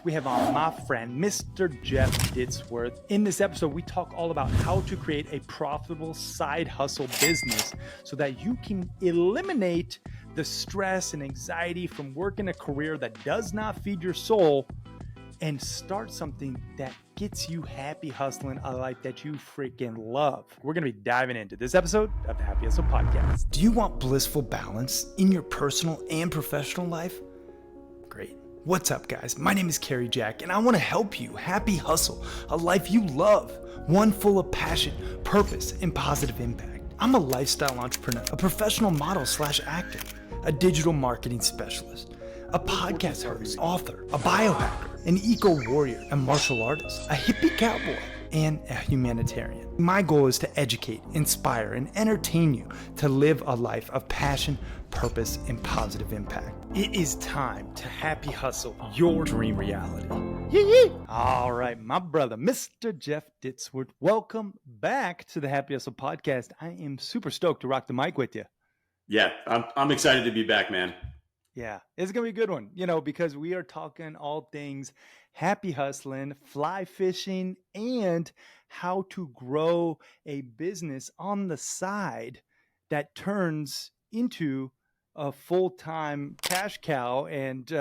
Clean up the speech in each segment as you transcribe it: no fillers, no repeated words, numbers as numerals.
We have on my friend, Mr. Jeff Ditsworth. In this episode, we talk all about how to create a profitable side hustle business so that you can eliminate the stress and anxiety from working a career that does not feed your soul and start something that gets you happy hustling a life that you freaking love. We're going to be diving into this episode of the Happy Hustle Podcast. Do you want blissful balance in your personal and professional life? Great. What's up, guys? My name is Kerry Jack, and I want to help you happy hustle a life you love, one full of passion, purpose, and positive impact. I'm a lifestyle entrepreneur, a professional model / actor, a digital marketing specialist, a podcast host, author, a biohacker, an eco-warrior, a martial artist, a hippie cowboy, and a humanitarian. My goal is to educate, inspire, and entertain you to live a life of passion, purpose, and positive impact. It is time to happy hustle your dream reality. Yee! All right, my brother, Mr. Jeff Ditsworth, welcome back to the Happy Hustle Podcast. I am super stoked to rock the mic with you. Yeah, I'm excited to be back, man. Yeah, it's going to be a good one, because we are talking all things happy hustling, fly fishing, and how to grow a business on the side that turns into a full-time cash cow and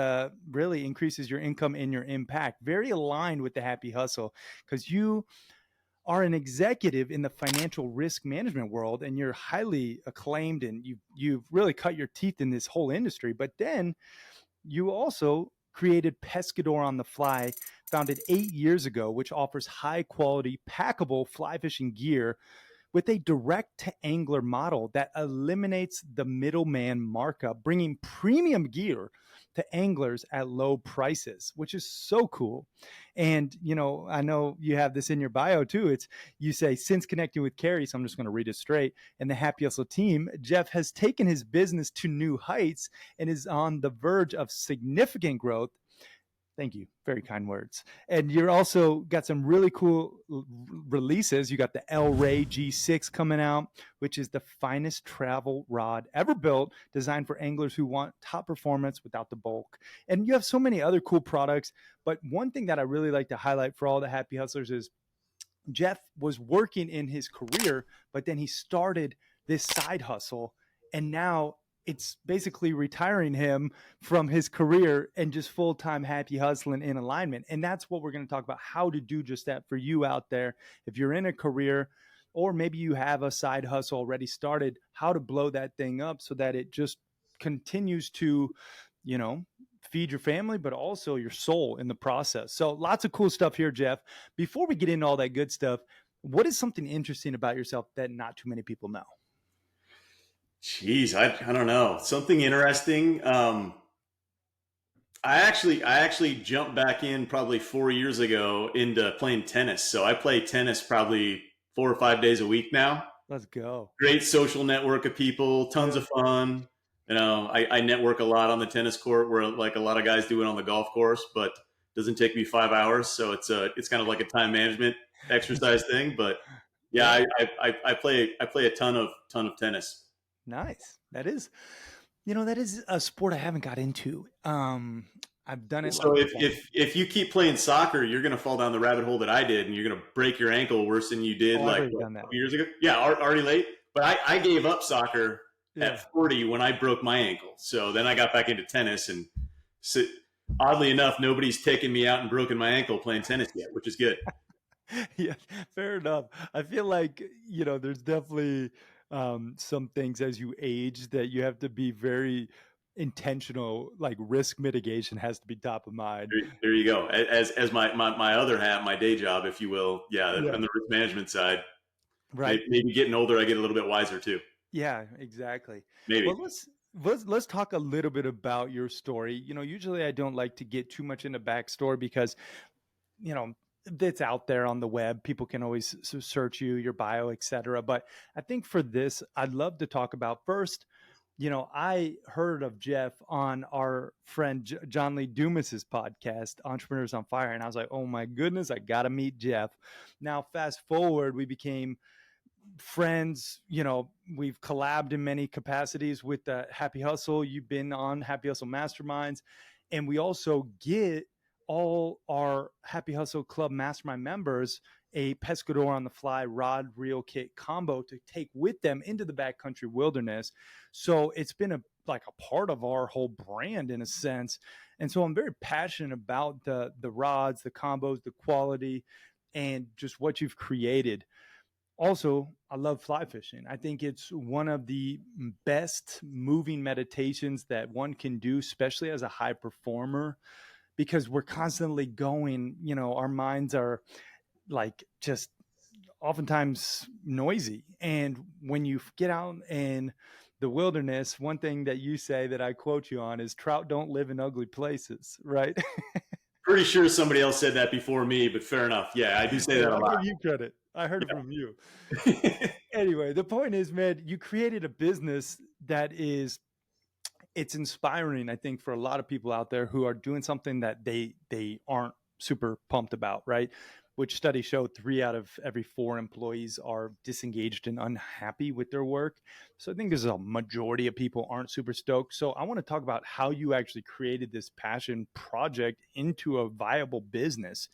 really increases your income and your impact. Very aligned with the happy hustle because you are an executive in the financial risk management world and you're highly acclaimed and you've really cut your teeth in this whole industry. But then you also created Pescador on the Fly, founded 8 years ago, which offers high quality packable fly fishing gear with a direct to angler model that eliminates the middleman markup, bringing premium gear to anglers at low prices, which is so cool. And, I know you have this in your bio too. You say, since connecting with Kerry, so I'm just going to read it straight, and the Happy Hustle team, Jeff has taken his business to new heights and is on the verge of significant growth. Thank you. Very kind words. And you're also got some really cool releases. You got the El Rey G6 coming out, which is the finest travel rod ever built, designed for anglers who want top performance without the bulk. And you have so many other cool products. But one thing that I really like to highlight for all the happy hustlers is Jeff was working in his career, but then he started this side hustle. And now it's basically retiring him from his career and just full-time happy hustling in alignment. And that's what we're going to talk about, how to do just that for you out there. If you're in a career or maybe you have a side hustle already started, how to blow that thing up so that it just continues to, feed your family, but also your soul in the process. So lots of cool stuff here, Jeff. Before we get into all that good stuff, what is something interesting about yourself that not too many people know? Jeez, I don't know. Something interesting. I actually jumped back in probably 4 years ago into playing tennis. So I play tennis probably 4 or 5 days a week now. Let's go. Great social network of people, tons of fun. I network a lot on the tennis court where like a lot of guys do it on the golf course, but it doesn't take me 5 hours. So it's kind of like a time management exercise thing. But yeah, I play a ton of tennis. Nice. That is a sport I haven't got into. I've done it. So if you keep playing soccer, you're going to fall down the rabbit hole that I did, and you're going to break your ankle worse than you did a few years ago. Yeah, already late. But I gave up soccer at 40 when I broke my ankle. So then I got back into tennis, and oddly enough, nobody's taken me out and broken my ankle playing tennis yet, which is good. Yeah, fair enough. I feel like, there's definitely some things as you age that you have to be very intentional, like risk mitigation has to be top of mind. There you go. As my other hat, my day job, if you will. Yeah. On the risk management side. Right. Maybe getting older, I get a little bit wiser too. Yeah, exactly. Maybe. Well, let's talk a little bit about your story. Usually I don't like to get too much into backstory because, it's out there on the web. People can always search you, your bio, etc. But I think for this, I'd love to talk about first, I heard of Jeff on our friend John Lee Dumas's podcast, Entrepreneurs on Fire. And I was like, oh my goodness, I got to meet Jeff. Now, fast forward, we became friends. We've collabed in many capacities with the Happy Hustle. You've been on Happy Hustle Masterminds. And we also get all our Happy Hustle Club Mastermind members a Pescador on the fly rod reel kit combo to take with them into the backcountry wilderness. So it's been a part of our whole brand in a sense. And so I'm very passionate about the rods, the combos, the quality, and just what you've created. Also, I love fly fishing. I think it's one of the best moving meditations that one can do, especially as a high performer, because we're constantly going, our minds are like just oftentimes noisy. And when you get out in the wilderness, one thing that you say that I quote you on is trout don't live in ugly places, right? Pretty sure somebody else said that before me, but fair enough. Yeah, I do say that a lot. I give you credit. I heard it from you. Anyway, the point is, man, you created a business that it's inspiring, I think, for a lot of people out there who are doing something that they aren't super pumped about, right? Which studies show 3 out of every 4 employees are disengaged and unhappy with their work. So I think there's a majority of people aren't super stoked. So I want to talk about how you actually created this passion project into a viable business.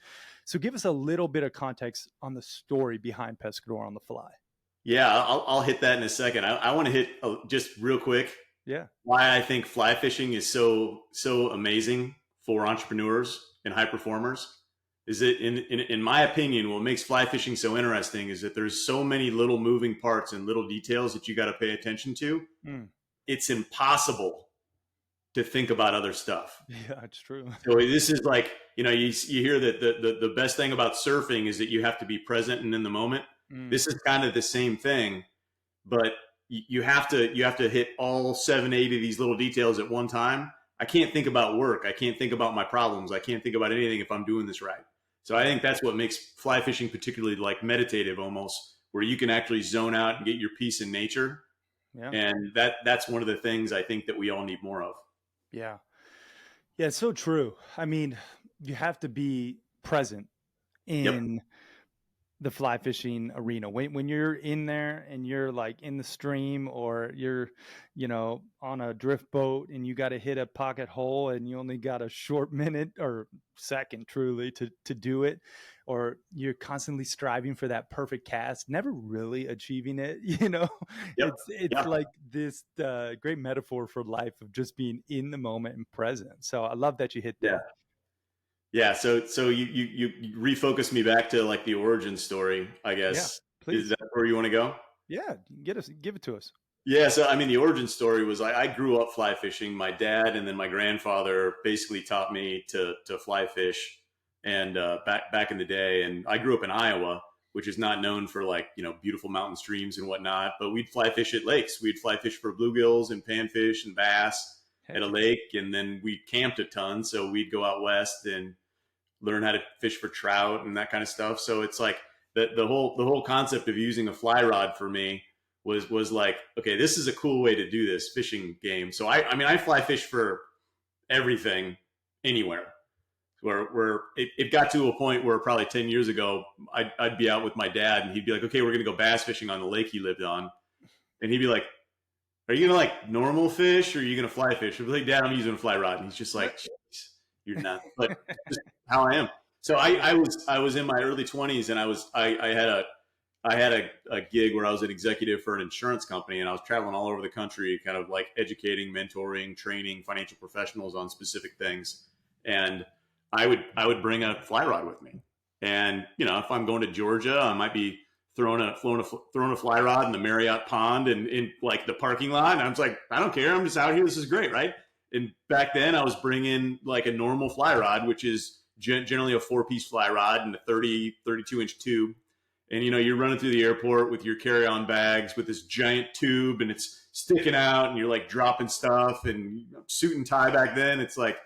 So give us a little bit of context on the story behind Pescador on the Fly. Yeah, I'll hit that in a second. I want to hit just real quick. Yeah. Why I think fly fishing is so amazing for entrepreneurs and high performers is that in my opinion, what makes fly fishing so interesting is that there's so many little moving parts and little details that you got to pay attention to. It's impossible to think about other stuff. Yeah, it's true. So this is like, you hear that the best thing about surfing is that you have to be present and in the moment. This is kind of the same thing, but you have to hit all 7, 8 of these little details at one time. I can't think about work. I can't think about my problems. I can't think about anything if I'm doing this right. So I think that's what makes fly fishing particularly like meditative almost, where you can actually zone out and get your peace in nature. Yeah. And that's one of the things I think that we all need more of. Yeah. Yeah, it's so true. I mean, you have to be present in the fly fishing arena. When you're in there and you're like in the stream, or you're, on a drift boat and you got to hit a pocket hole and you only got a short minute or second truly to do it, or you're constantly striving for that perfect cast, never really achieving it, It's like this great metaphor for life of just being in the moment and present. So I love that you hit that. Yeah. So you refocus me back to like the origin story, I guess. Yeah, please. Is that where you want to go? Yeah. Give it to us. Yeah. So, I mean, the origin story was I grew up fly fishing. My dad and then my grandfather basically taught me to fly fish. And back in the day, and I grew up in Iowa, which is not known for like, beautiful mountain streams and whatnot, but we'd fly fish at lakes. We'd fly fish for bluegills and panfish and bass at a lake. And then we camped a ton. So we'd go out west and learn how to fish for trout and that kind of stuff. So it's like the whole concept of using a fly rod for me was like, okay, this is a cool way to do this fishing game. So I fly fish for everything, anywhere. Where it got to a point where probably 10 years ago, I'd be out with my dad and he'd be like, okay, we're going to go bass fishing on the lake he lived on. And he'd be like, are you going to like normal fish or are you going to fly fish? I'd be like, Dad, I'm using a fly rod. And he's just like, you're not, but just how I am. So I was in my early 20s and I had a gig where I was an executive for an insurance company, and I was traveling all over the country, kind of like educating, mentoring, training financial professionals on specific things. And I would bring a fly rod with me. And, if I'm going to Georgia, I might be throwing a fly rod in the Marriott pond and in like the parking lot. And I was like, I don't care. I'm just out here. This is great. Right. And back then I was bringing like a normal fly rod, which is generally a 4-piece fly rod and a 32-inch tube. And, you're running through the airport with your carry-on bags with this giant tube and it's sticking out and you're like dropping stuff and suit and tie back then. It's like,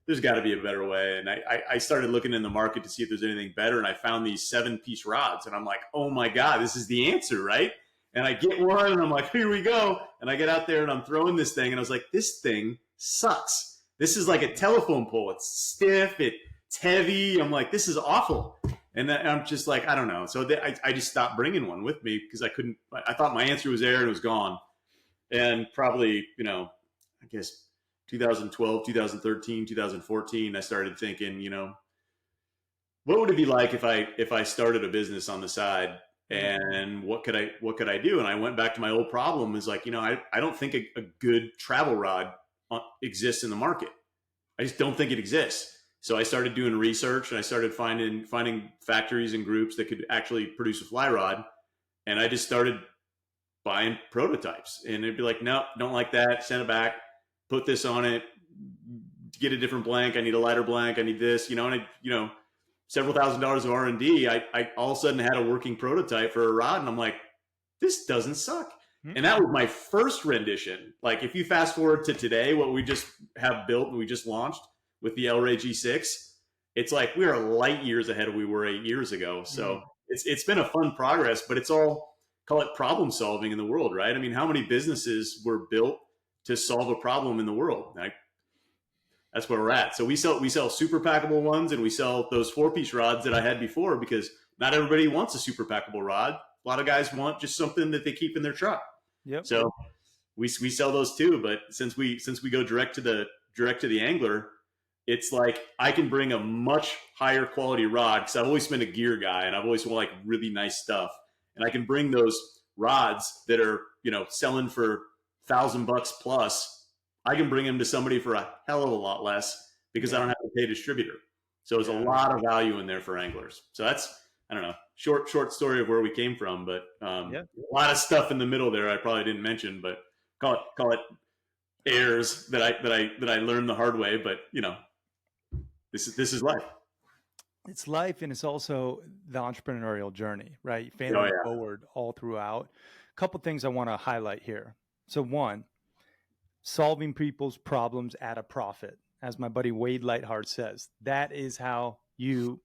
there's got to be a better way. And I started looking in the market to see if there's anything better. And I found these 7-piece rods and I'm like, oh my God, this is the answer, right? And I get one and I'm like, here we go. And I get out there and I'm throwing this thing and I was like, this thing sucks. This is like a telephone pole. It's stiff. It's heavy. I'm like, this is awful. And I'm just like, I don't know. So I just stopped bringing one with me because I thought my answer was there and it was gone. And probably, I guess 2012, 2013, 2014, I started thinking, what would it be like if I started a business on the side, and what could I do? And I went back to my old problem is like, I don't think a good travel rod exists in the market. I just don't think it exists. So I started doing research, and I started finding factories and groups that could actually produce a fly rod. And I just started buying prototypes, and it'd be like, no, don't like that. Send it back, put this on it, get a different blank. I need a lighter blank. I need this, and several $1,000s of R&D. I all of a sudden had a working prototype for a rod, and I'm like, this doesn't suck. And that was my first rendition. Like, if you fast forward to today, what we just have built and we just launched with the El Rey G6, it's like we are light years ahead of we were 8 years ago. So it's been a fun progress, but it's all, call it problem solving in the world, right? I mean, how many businesses were built to solve a problem in the world? That's where we're at. So we sell super packable ones, and we sell those 4-piece rods that I had before, because not everybody wants a super packable rod. A lot of guys want just something that they keep in their truck. Yep. So we sell those too. But since we go direct to the angler, it's like I can bring a much higher quality rod, because I've always been a gear guy, and I've always wanted like really nice stuff. And I can bring those rods that are, selling for $1,000 plus. I can bring them to somebody for a hell of a lot less, because I don't have to pay a distributor. So there's a lot of value in there for anglers. So that's, I don't know, short story of where we came from, but a lot of stuff in the middle there I probably didn't mention, but call it errors that I learned the hard way. But this is life. It's life, and it's also the entrepreneurial journey, right? Failing forward all throughout. A couple things I want to highlight here. So one, solving people's problems at a profit. As my buddy Wade Lightheart says, that is how you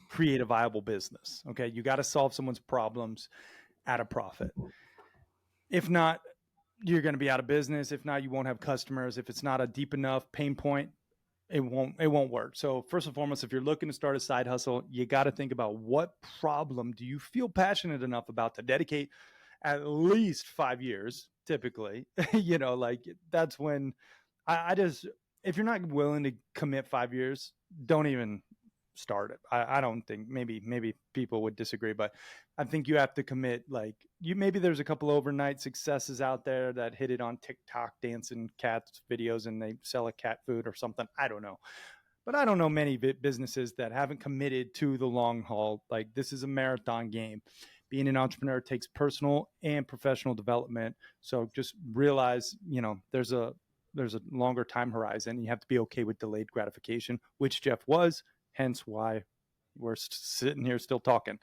create a viable business. Okay. You got to solve someone's problems at a profit. If not, you're going to be out of business. If not, you won't have customers. If it's not a deep enough pain point, it won't work. So first and foremost, if you're looking to start a side hustle, you got to think about, what problem do you feel passionate enough about to dedicate at least 5 years, typically. Like, that's when I just, if you're not willing to commit 5 years, don't even start it. I don't think, maybe people would disagree, but I think you have to commit. Like, maybe there's a couple overnight successes out there that hit it on TikTok, dancing cats videos, and they sell a cat food or something. I don't know. But I don't know many businesses that haven't committed to the long haul. Like, this is a marathon game. Being an entrepreneur takes personal and professional development. So just realize, there's a longer time horizon. You have to be okay with delayed gratification, which Jeff was, hence why we're sitting here still talking.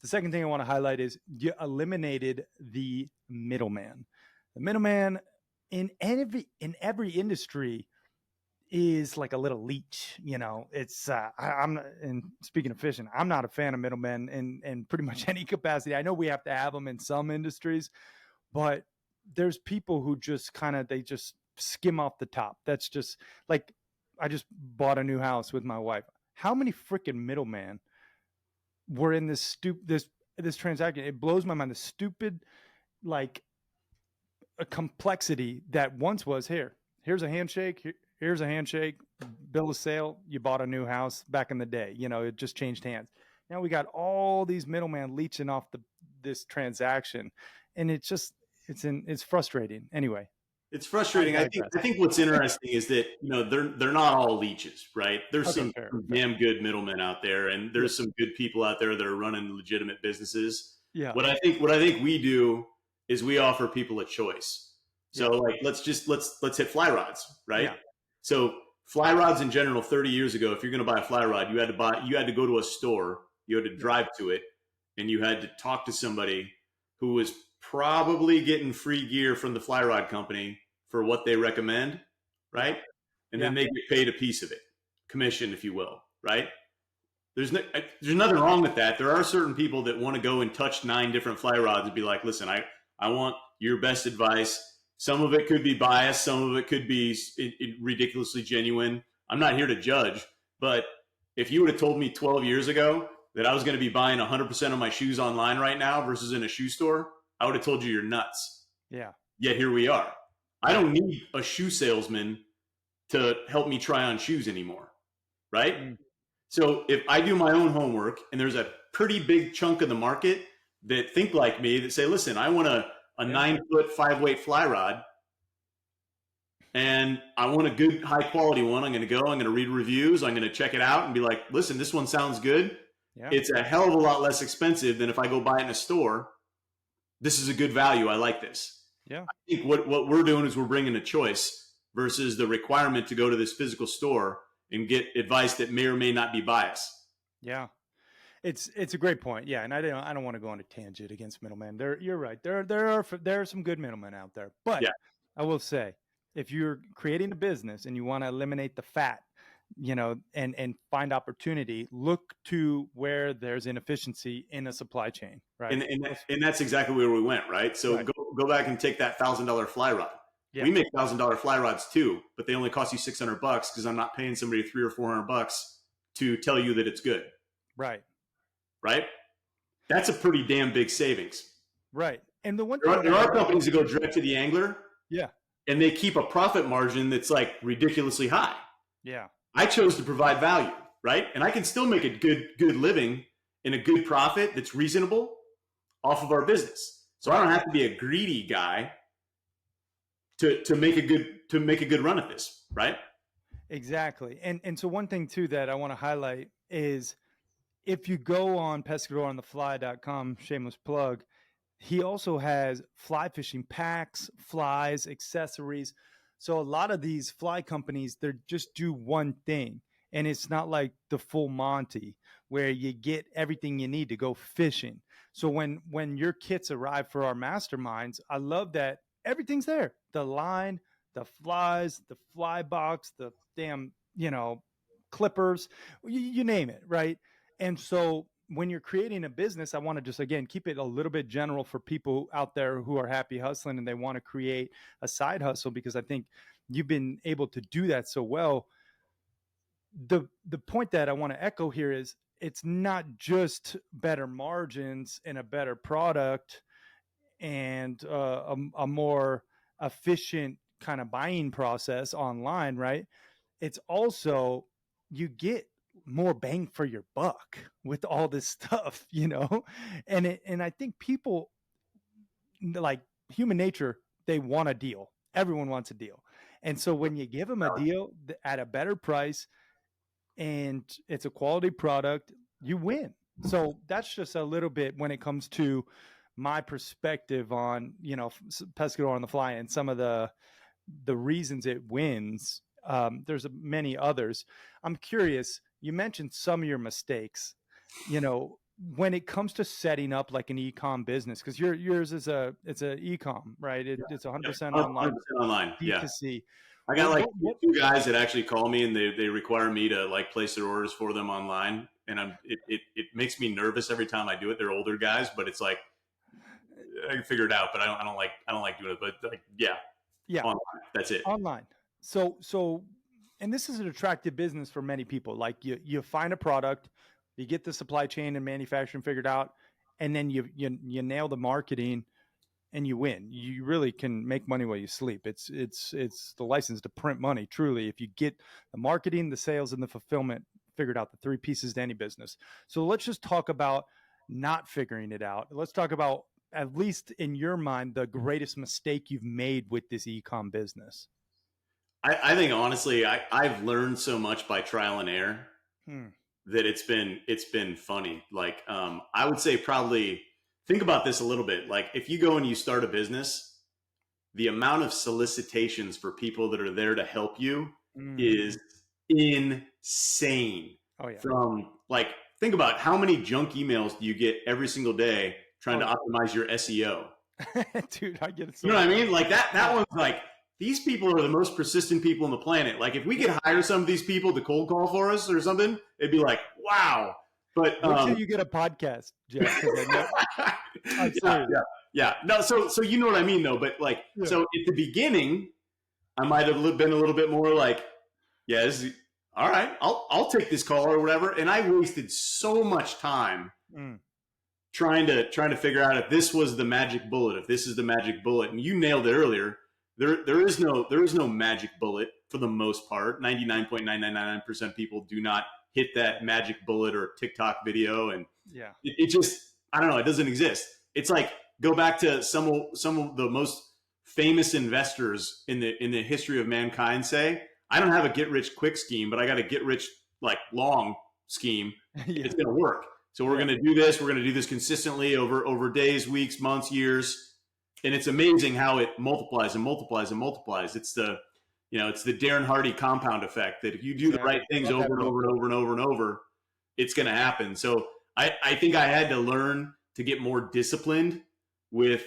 The second thing I want to highlight is you eliminated the middleman. The middleman in every industry is like a little leech. It's and speaking of fishing, I'm not a fan of middlemen in pretty much any capacity. I know we have to have them in some industries, but there's people who just they just skim off the top. That's just like, I just bought a new house with my wife. How many freaking middlemen were in this transaction? It blows my mind. The stupid, like, a complexity that once was, here's a handshake. Here's a handshake, bill of sale. You bought a new house back in the day. It just changed hands. Now we got all these middlemen leeching off this transaction, and it's frustrating. Anyway. It's frustrating. I think what's interesting is that, they're not all leeches, right? There's some damn good middlemen out there, and there's some good people out there that are running legitimate businesses. Yeah. What I think we do is we offer people a choice. So like, let's hit fly rods, right? Yeah. So fly rods in general, 30 years ago, if you're going to buy a fly rod, you had to go to a store, you had to drive to it, and you had to talk to somebody who was probably getting free gear from the fly rod company for what they recommend, right? And then they get paid a piece of it, commission, if you will, right? There's nothing wrong with that. There are certain people that want to go and touch 9 different fly rods and be like, listen, I want your best advice. Some of it could be biased. Some of it could be ridiculously genuine. I'm not here to judge, but if you would have told me 12 years ago that I was going to be buying 100% of my shoes online right now versus in a shoe store, I would have told you you're nuts. Yeah. Yet here we are. I don't need a shoe salesman to help me try on shoes anymore, right? So if I do my own homework and there's a pretty big chunk of the market that think like me, that say, listen, I want a 9-foot 5-weight fly rod, and I want a good high quality one. I'm going to go, I'm going to read reviews. I'm going to check it out and be like, listen, this one sounds good. Yeah. It's a hell of a lot less expensive than if I go buy it in a store. This is a good value. I like this. Yeah. I think what we're doing is we're bringing a choice versus the requirement to go to this physical store and get advice that may or may not be biased. Yeah. It's a great point. Yeah. And I don't want to go on a tangent against middlemen. You're right. There are some good middlemen out there, but I will say, if you're creating a business and you want to eliminate the fat, and find opportunity, look to where there's inefficiency in a supply chain, right? And that's exactly where we went, right? So go back and take that $1,000 fly rod. Yeah. We make $1,000 fly rods too, but they only cost you $600 because I'm not paying somebody $300 or $400 to tell you that it's good. Right. Right. That's a pretty damn big savings. Right. And the one there are companies that go direct to the angler. Yeah. And they keep a profit margin that's like ridiculously high. Yeah. I chose to provide value, right? And I can still make a good living and a good profit that's reasonable off of our business. So I don't have to be a greedy guy to make a good run at this, right? Exactly. And so one thing too that I want to highlight is, if you go on pescadoronthefly.com, shameless plug, he also has fly fishing packs, flies, accessories. So a lot of these fly companies, they just do one thing. And it's not like the full Monty where you get everything you need to go fishing. So when your kits arrive for our masterminds, I love that everything's there. The line, the flies, the fly box, the damn, clippers, you name it, right? And so when you're creating a business, I want to just, again, keep it a little bit general for people out there who are happy hustling and they want to create a side hustle, because I think you've been able to do that so well. The point that I want to echo here is, it's not just better margins and a better product and a more efficient kind of buying process online, right? It's also, you get more bang for your buck with all this stuff, and I think people, like human nature, they want a deal. Everyone wants a deal. And so when you give them a deal at a better price and it's a quality product, you win. So that's just a little bit when it comes to my perspective on, Pescador on the Fly and some of the reasons it wins. There's many others. I'm curious, you mentioned some of your mistakes, when it comes to setting up like an e-com business, because yours is it's a e-com, right? It's 100% online. 100% online. D2C. Yeah. I got like two guys that actually call me and they require me to like place their orders for them online. And it makes me nervous every time I do it. They're older guys, but it's like, I can figure it out, but I don't like doing it, but like, yeah. Online. That's it. Online. So, and this is an attractive business for many people. Like you find a product, you get the supply chain and manufacturing figured out, and then you nail the marketing and you win. You really can make money while you sleep. It's the license to print money, truly, if you get the marketing, the sales, and the fulfillment figured out, the three pieces to any business. So let's just talk about not figuring it out. Let's talk about, at least in your mind, the greatest mistake you've made with this e-com business. I think honestly, I've learned so much by trial and error that it's been funny. Like, I would say probably think about this a little bit. Like if you go and you start a business, the amount of solicitations for people that are there to help you is insane. Oh yeah. From like, think about how many junk emails do you get every single day trying to optimize your SEO. Dude, I get it. You know what I mean? Like that one's like, these people are the most persistent people on the planet. Like if we could hire some of these people to cold call for us or something, it'd be like, wow. But wait till you get a podcast, Jeff. Yeah. No, so you know what I mean though. But like, so at the beginning, I might have been a little bit more like, yeah, this is all right. I'll take this call or whatever. And I wasted so much time trying to figure out if this was the magic bullet, if this is the magic bullet. And you nailed it earlier. there is no magic bullet for the most part. 99.9999% people do not hit that magic bullet or TikTok video, and it just, I don't know, it doesn't exist. It's like, go back to some of the most famous investors in the history of mankind say, I don't have a get rich quick scheme, but I got a get rich like long scheme. It's going to work. So we're going to do this. We're going to do this consistently over days, weeks, months, years. And it's amazing how it multiplies and multiplies and multiplies. It's the Darren Hardy compound effect, that if you do the right things over and over and over and over and over, it's going to happen. So I think I had to learn to get more disciplined with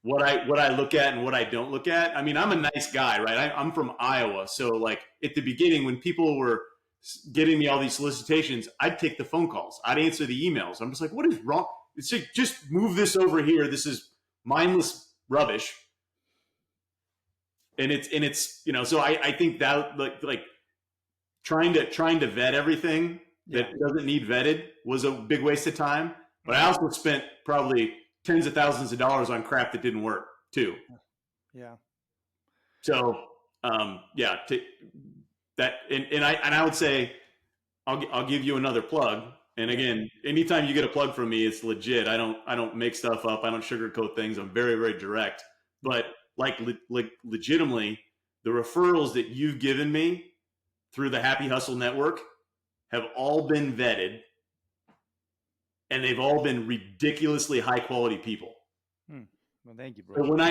what I look at and what I don't look at. I mean, I'm a nice guy, right? I'm from Iowa. So like at the beginning, when people were getting me all these solicitations, I'd take the phone calls. I'd answer the emails. I'm just like, what is wrong? It's like, just move this over here. This is mindless rubbish. And it's, so I think that like trying to vet everything that doesn't need vetted was a big waste of time. But I also spent probably tens of thousands of dollars on crap that didn't work too. Yeah. So, I would say, I'll give you another plug. And again, anytime you get a plug from me, it's legit. I don't make stuff up. I don't sugarcoat things. I'm very, very direct. But like legitimately, the referrals that you've given me through the Happy Hustle Network have all been vetted, and they've all been ridiculously high quality people. Well, thank you, bro. So when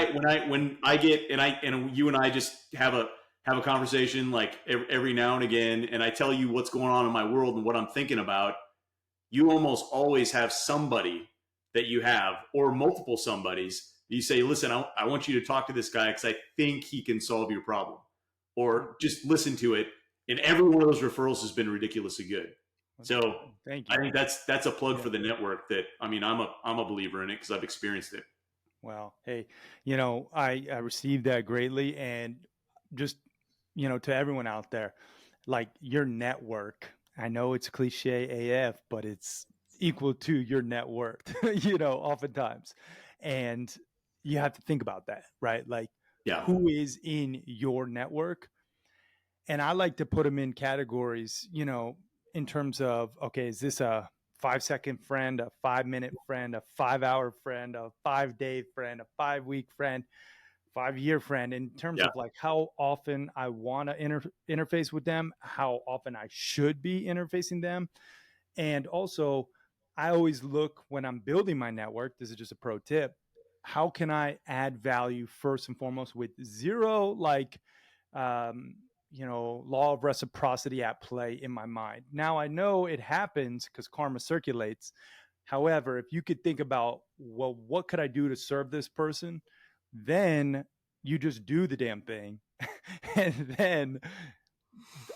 I get, and you and I just have a conversation like every now and again, and I tell you what's going on in my world and what I'm thinking about, you almost always have somebody that you have, or multiple somebodies. You say, listen, I want you to talk to this guy because I think he can solve your problem, or just listen to it. And every one of those referrals has been ridiculously good. So thank you. I think that's a plug for the network. That, I mean, I'm a believer in it because I've experienced it. Wow. Hey, I received that greatly, and just, to everyone out there, like, your network, I know it's cliche AF, but it's equal to your net worth, oftentimes. And you have to think about that, right? Like, who is in your network? And I like to put them in categories, in terms of, okay, is this a 5-second friend, a 5-minute friend, a 5-hour friend, a 5-day friend, a 5-week friend, 5-year friend, in terms of like how often I want to interface with them, how often I should be interfacing them. And also, I always look, when I'm building my network, this is just a pro tip, how can I add value first and foremost with zero, like, law of reciprocity at play in my mind. Now, I know it happens because karma circulates. However, if you could think about, well, what could I do to serve this person? Then you just do the damn thing. And then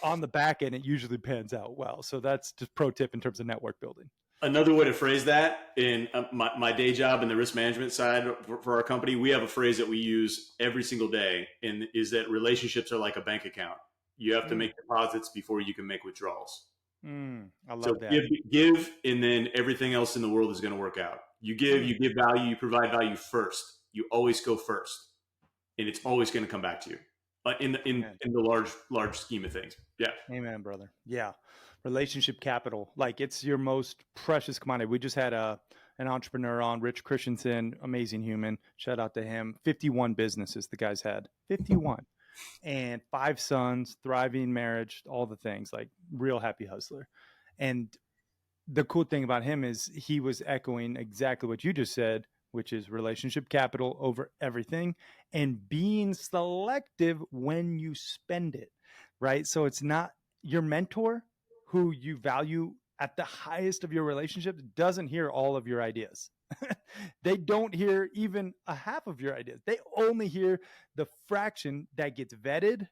on the back end, it usually pans out well. So that's just pro tip in terms of network building. Another way to phrase that, in my day job in the risk management side for our company, we have a phrase that we use every single day, and is that relationships are like a bank account. You have to make deposits before you can make withdrawals. I love that. Give, and then everything else in the world is going to work out. You give value, you provide value first. You always go first, and it's always going to come back to you in the large scheme of things. Yeah. Amen, brother. Yeah. Relationship capital, like, it's your most precious commodity. We just had an entrepreneur on, Rich Christensen, amazing human. Shout out to him. 51 businesses the guy's had, 51, and 5 sons, thriving marriage, all the things, like, real happy hustler. And the cool thing about him is he was echoing exactly what you just said, which is relationship capital over everything, and being selective when you spend it, right? So it's not your mentor, who you value at the highest of your relationships, doesn't hear all of your ideas. They don't hear even a half of your ideas. They only hear the fraction that gets vetted,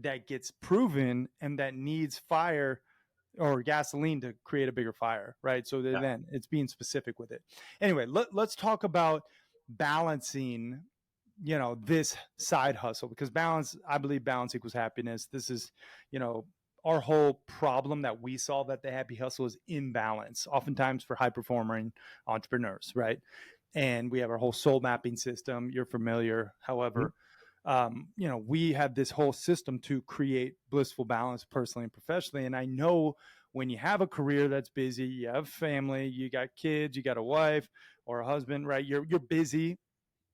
that gets proven, and that needs fire or gasoline to create a bigger fire, right? So then it's being specific with it. Anyway, let's talk about balancing, this side hustle, because I believe balance equals happiness. This is, our whole problem that we solve at the Happy Hustle is imbalance, oftentimes for high performing entrepreneurs, right? And we have our whole soul mapping system. You're familiar. However, we have this whole system to create blissful balance personally and professionally. And I know when you have a career that's busy, you have family, you got kids, you got a wife or a husband, right? You're busy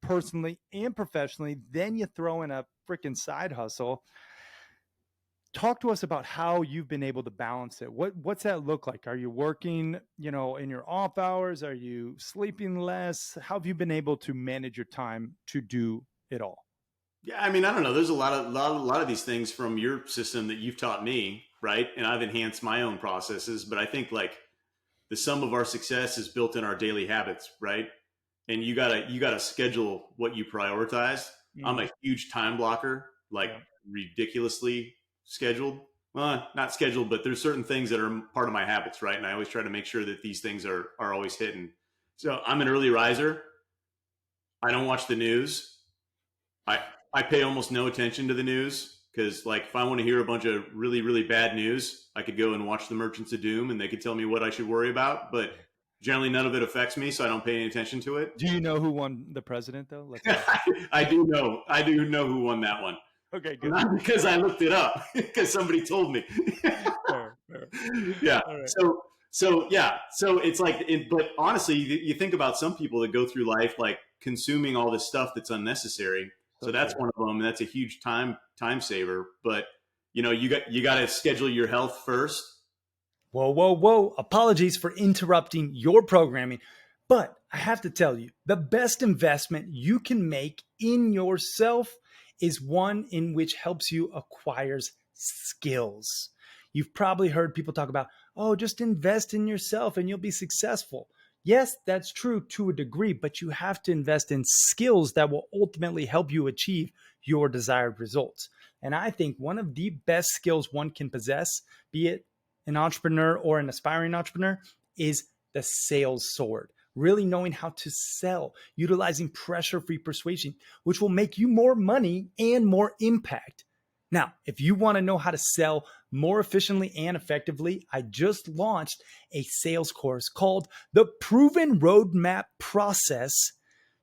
personally and professionally. Then you throw in a freaking side hustle. Talk to us about how you've been able to balance it. What's that look like? Are you working, in your off hours? Are you sleeping less? How have you been able to manage your time to do it all? Yeah, I mean, I don't know. There's a lot of these things from your system that you've taught me, right? And I've enhanced my own processes. But I think like the sum of our success is built in our daily habits, right? And you gotta schedule what you prioritize. I'm a huge time blocker, like ridiculously scheduled. Well, not scheduled, but there's certain things that are part of my habits, right? And I always try to make sure that these things are always hitting. So I'm an early riser. I don't watch the news. I I pay almost no attention to the news because, like, if I want to hear a bunch of really really bad news, I could go and watch the Merchants of Doom, and they could tell me what I should worry about. But generally, none of it affects me, so I don't pay any attention to it. Do you know who won the president, though? I do know. I do know who won that one. Okay, good. Not because I looked it up, because somebody told me. Fair. Yeah. Right. So yeah. So it's like, but honestly, you think about some people that go through life like consuming all this stuff that's unnecessary. So that's one of them. And that's a huge time saver. But you got to schedule your health first. Whoa. Apologies for interrupting your programming. But I have to tell you, the best investment you can make in yourself is one in which helps you acquire skills. You've probably heard people talk about, just invest in yourself and you'll be successful. Yes, that's true to a degree, but you have to invest in skills that will ultimately help you achieve your desired results. And I think one of the best skills one can possess, be it an entrepreneur or an aspiring entrepreneur, is the sales sword. Really knowing how to sell, utilizing pressure-free persuasion, which will make you more money and more impact. Now, if you want to know how to sell more efficiently and effectively, I just launched a sales course called The Proven Roadmap Process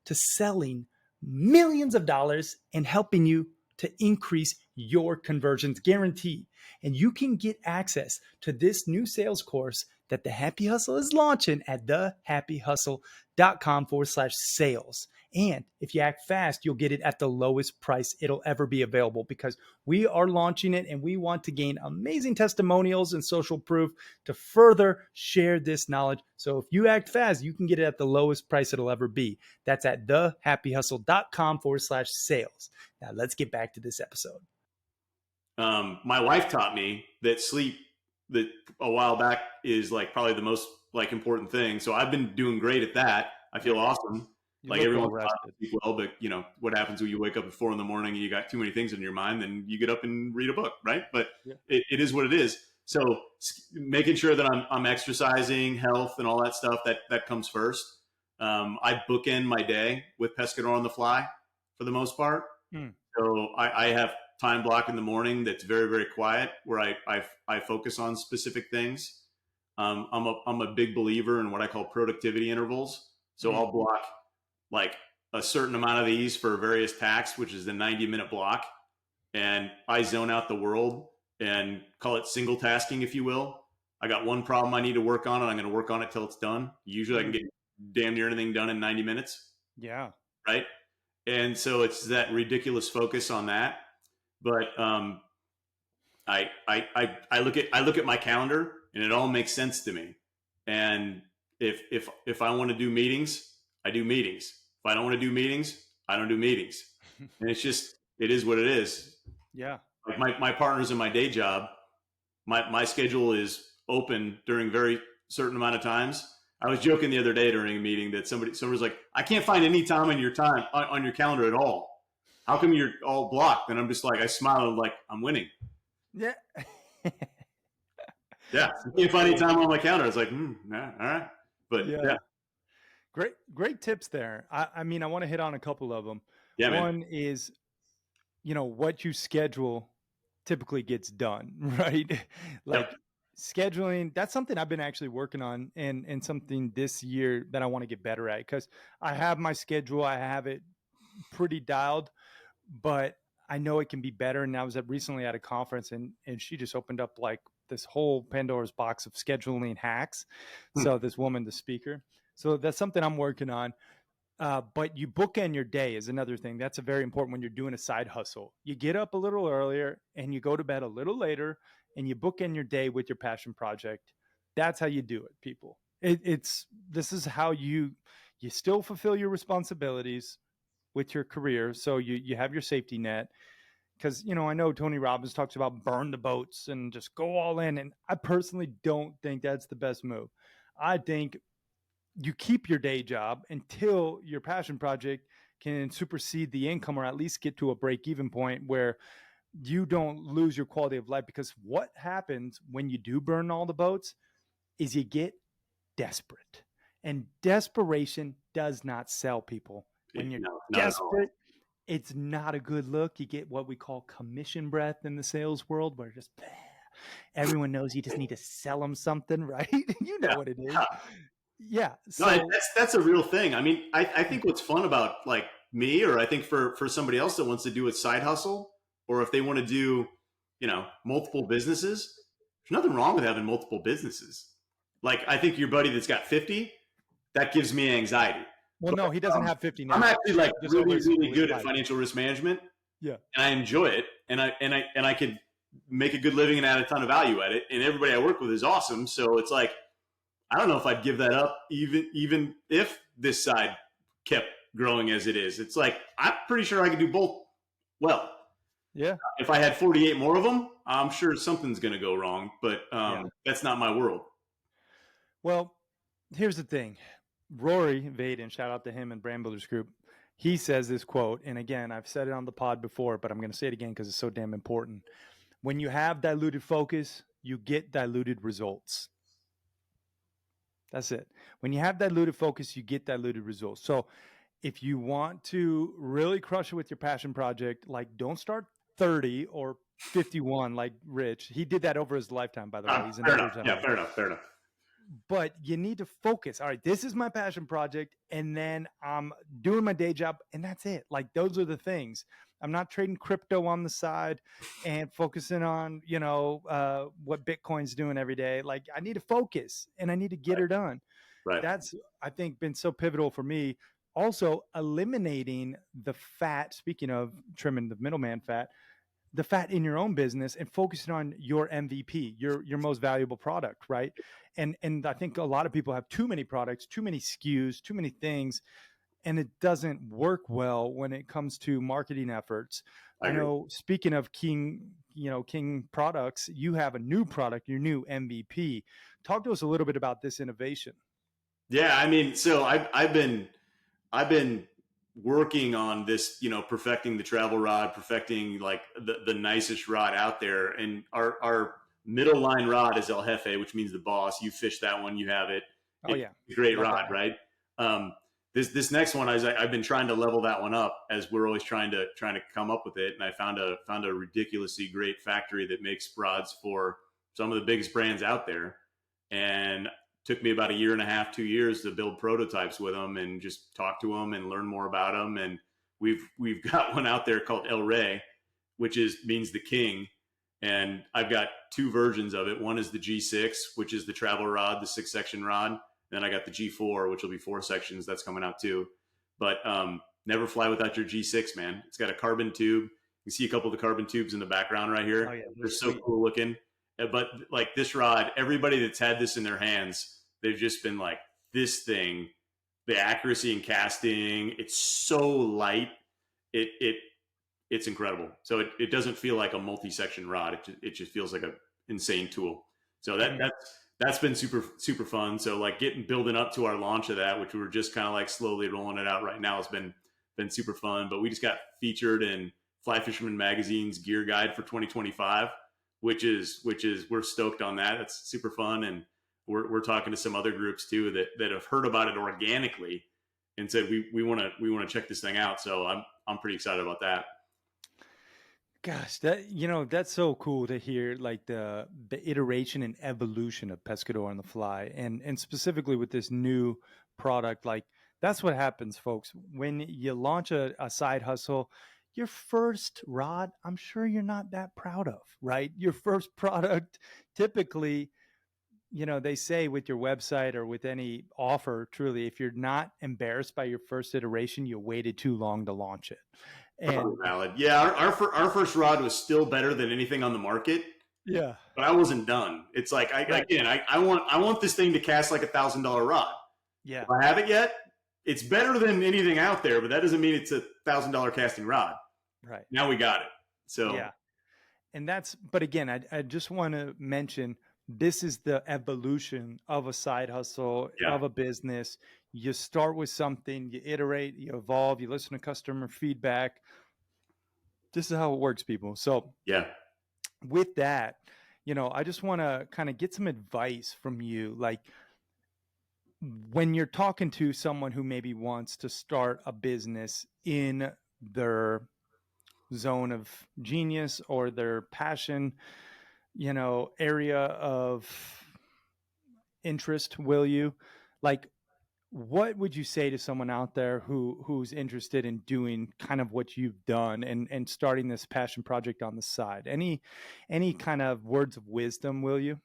to Selling Millions of Dollars and helping you to increase your conversions guaranteed. And you can get access to this new sales course that the Happy Hustle is launching at thehappyhustle.com/sales. And if you act fast, you'll get it at the lowest price it'll ever be available, because we are launching it and we want to gain amazing testimonials and social proof to further share this knowledge. So if you act fast, you can get it at the lowest price it'll ever be. That's at thehappyhustle.com/sales. Now let's get back to this episode. My wife taught me that sleep that a while back is like probably the most like important thing. So I've been doing great at that. I feel awesome. Like everyone's sleep well, but what happens when you wake up at 4 a.m. and you got too many things in your mind, then you get up and read a book, right? But it is what it is. So making sure that I'm exercising, health, and all that stuff that comes first. I bookend my day with Pescador on the fly for the most part. So I have time block in the morning that's very very quiet where I focus on specific things. I'm a big believer in what I call productivity intervals. So I'll block like a certain amount of these for various tasks, which is the 90-minute block. And I zone out the world and call it single tasking, if you will. I got one problem I need to work on and I'm going to work on it till it's done. Usually I can get damn near anything done in 90 minutes. Yeah. Right. And so it's that ridiculous focus on that. But I look at my calendar and it all makes sense to me. And if I want to do meetings, I do meetings. If I don't want to do meetings, I don't do meetings. And it is what it is. Yeah. Like my partners in my day job, my schedule is open during very certain amount of times. I was joking the other day during a meeting that somebody was like, I can't find any time on your calendar at all. How come you're all blocked? And I'm just like, I smile like I'm winning. Yeah. Yeah. You can't find any time on my calendar. It's like, nah, all right. But yeah. Great tips there. I mean, I want to hit on a couple of them. Yeah, One man. is, what you schedule typically gets done, right? Like scheduling, that's something I've been actually working on and something this year that I want to get better at, because I have my schedule. I have it pretty dialed, but I know it can be better. And I was recently at a conference, and she just opened up like this whole Pandora's box of scheduling hacks. So this woman, the speaker. So that's something I'm working on. But you bookend your day is another thing. That's a very important when you're doing a side hustle. You get up a little earlier and you go to bed a little later, and you bookend your day with your passion project. That's how you do it, people. This is how you still fulfill your responsibilities with your career. So you have your safety net. Because, I know Tony Robbins talks about burn the boats and just go all in. And I personally don't think that's the best move. I think you keep your day job until your passion project can supersede the income, or at least get to a break-even point where you don't lose your quality of life. Because what happens when you do burn all the boats is you get desperate, and desperation does not sell, people. When you're desperate, it's not a good look. You get what we call commission breath in the sales world, where just everyone knows you just need to sell them something, right? You know what it is. Yeah. So no, that's a real thing. I mean, I think what's fun about like me, or I think for somebody else that wants to do a side hustle, or if they want to do, multiple businesses, there's nothing wrong with having multiple businesses. Like, I think your buddy that's got 50, that gives me anxiety. Well, no, he doesn't have 50 now. I'm actually like really good at financial risk management. Yeah. And I enjoy it. And I could make a good living and add a ton of value at it. And everybody I work with is awesome. So it's like, I don't know if I'd give that up even if this side kept growing as it is. It's like, I'm pretty sure I could do both well. Yeah. If I had 48 more of them, I'm sure something's going to go wrong, but that's not my world. Well, here's the thing. Rory Vaden, shout out to him and Brand Builders Group. He says this quote, and again, I've said it on the pod before, but I'm going to say it again because it's so damn important. When you have diluted focus, you get diluted results. That's it. When you have diluted focus, you get diluted results. So if you want to really crush it with your passion project, like, don't start 30 or 51 like Rich. He did that over his lifetime, by the way. He's an fair enough. Yeah, fair enough. But you need to focus. All right, this is my passion project, and then I'm doing my day job, and that's it. Like, those are the things. I'm not trading crypto on the side and focusing on, what Bitcoin's doing every day. Like, I need to focus, and I need to get her done. Right. That's, I think, been so pivotal for me. Also, eliminating the fat, speaking of trimming the middleman fat, the fat in your own business, and focusing on your MVP, your most valuable product, right? And I think a lot of people have too many products, too many SKUs, too many things, and it doesn't work well when it comes to marketing efforts. I know, speaking of King products, you have a new product, your new MVP. Talk to us a little bit about this innovation. Yeah, I mean, so I've been working on this, perfecting the travel rod, perfecting like the nicest rod out there. And our middle line rod is El Jefe, which means the boss. You fish that one, you have it. Oh yeah. Great rod, right? This next one, I've been trying to level that one up, as we're always trying to come up with it. And I found a ridiculously great factory that makes rods for some of the biggest brands out there. And took me about a year and a half, 2 years to build prototypes with them and just talk to them and learn more about them. And we've got one out there called El Rey, which means the king. And I've got two versions of it. One is the G6, which is the travel rod, the 6-section rod. Then I got the G4, which will be 4 sections. That's coming out too. But never fly without your G6, man. It's got a carbon tube. You see a couple of the carbon tubes in the background right here. Oh, yeah. They're so cool looking. But like this rod, everybody that's had this in their hands, they've just been like, this thing, the accuracy in casting, it's so light. It's incredible. So it doesn't feel like a multi-section rod. It just feels like an insane tool. So that's been super, super fun. So like building up to our launch of that, which we were just kind of like slowly rolling it out right now, has been super fun. But we just got featured in Fly Fisherman Magazine's Gear Guide for 2025. Which is we're stoked on that. It's super fun, and we're talking to some other groups too that have heard about it organically and said we want to check this thing out. So I'm pretty excited about that. Gosh, that's so cool to hear, like the iteration and evolution of Pescador on the fly, and specifically with this new product. Like, that's what happens, folks. When you launch a side hustle, your first rod, I'm sure you're not that proud of, right? Your first product, typically, they say with your website or with any offer, truly, if you're not embarrassed by your first iteration, you waited too long to launch it. Probably And valid. Yeah, our first rod was still better than anything on the market, yeah, but I wasn't done. It's like right. I want this thing to cast like $1,000 rod. Yeah, If I have it yet, it's better than anything out there, but that doesn't mean it's $1,000 casting rod. right. Now we got it. So Yeah. And but again, I just want to mention this is the evolution of a side hustle, yeah, of a business. You start with something, you iterate, you evolve, you listen to customer feedback. This is how it works, people. So, yeah. with that, I just want to kind of get some advice from you. Like, when you're talking to someone who maybe wants to start a business in their zone of genius or their passion, area of interest, will you, like, what would you say to someone out there who's interested in doing kind of what you've done and starting this passion project on the side? Any kind of words of wisdom, will you?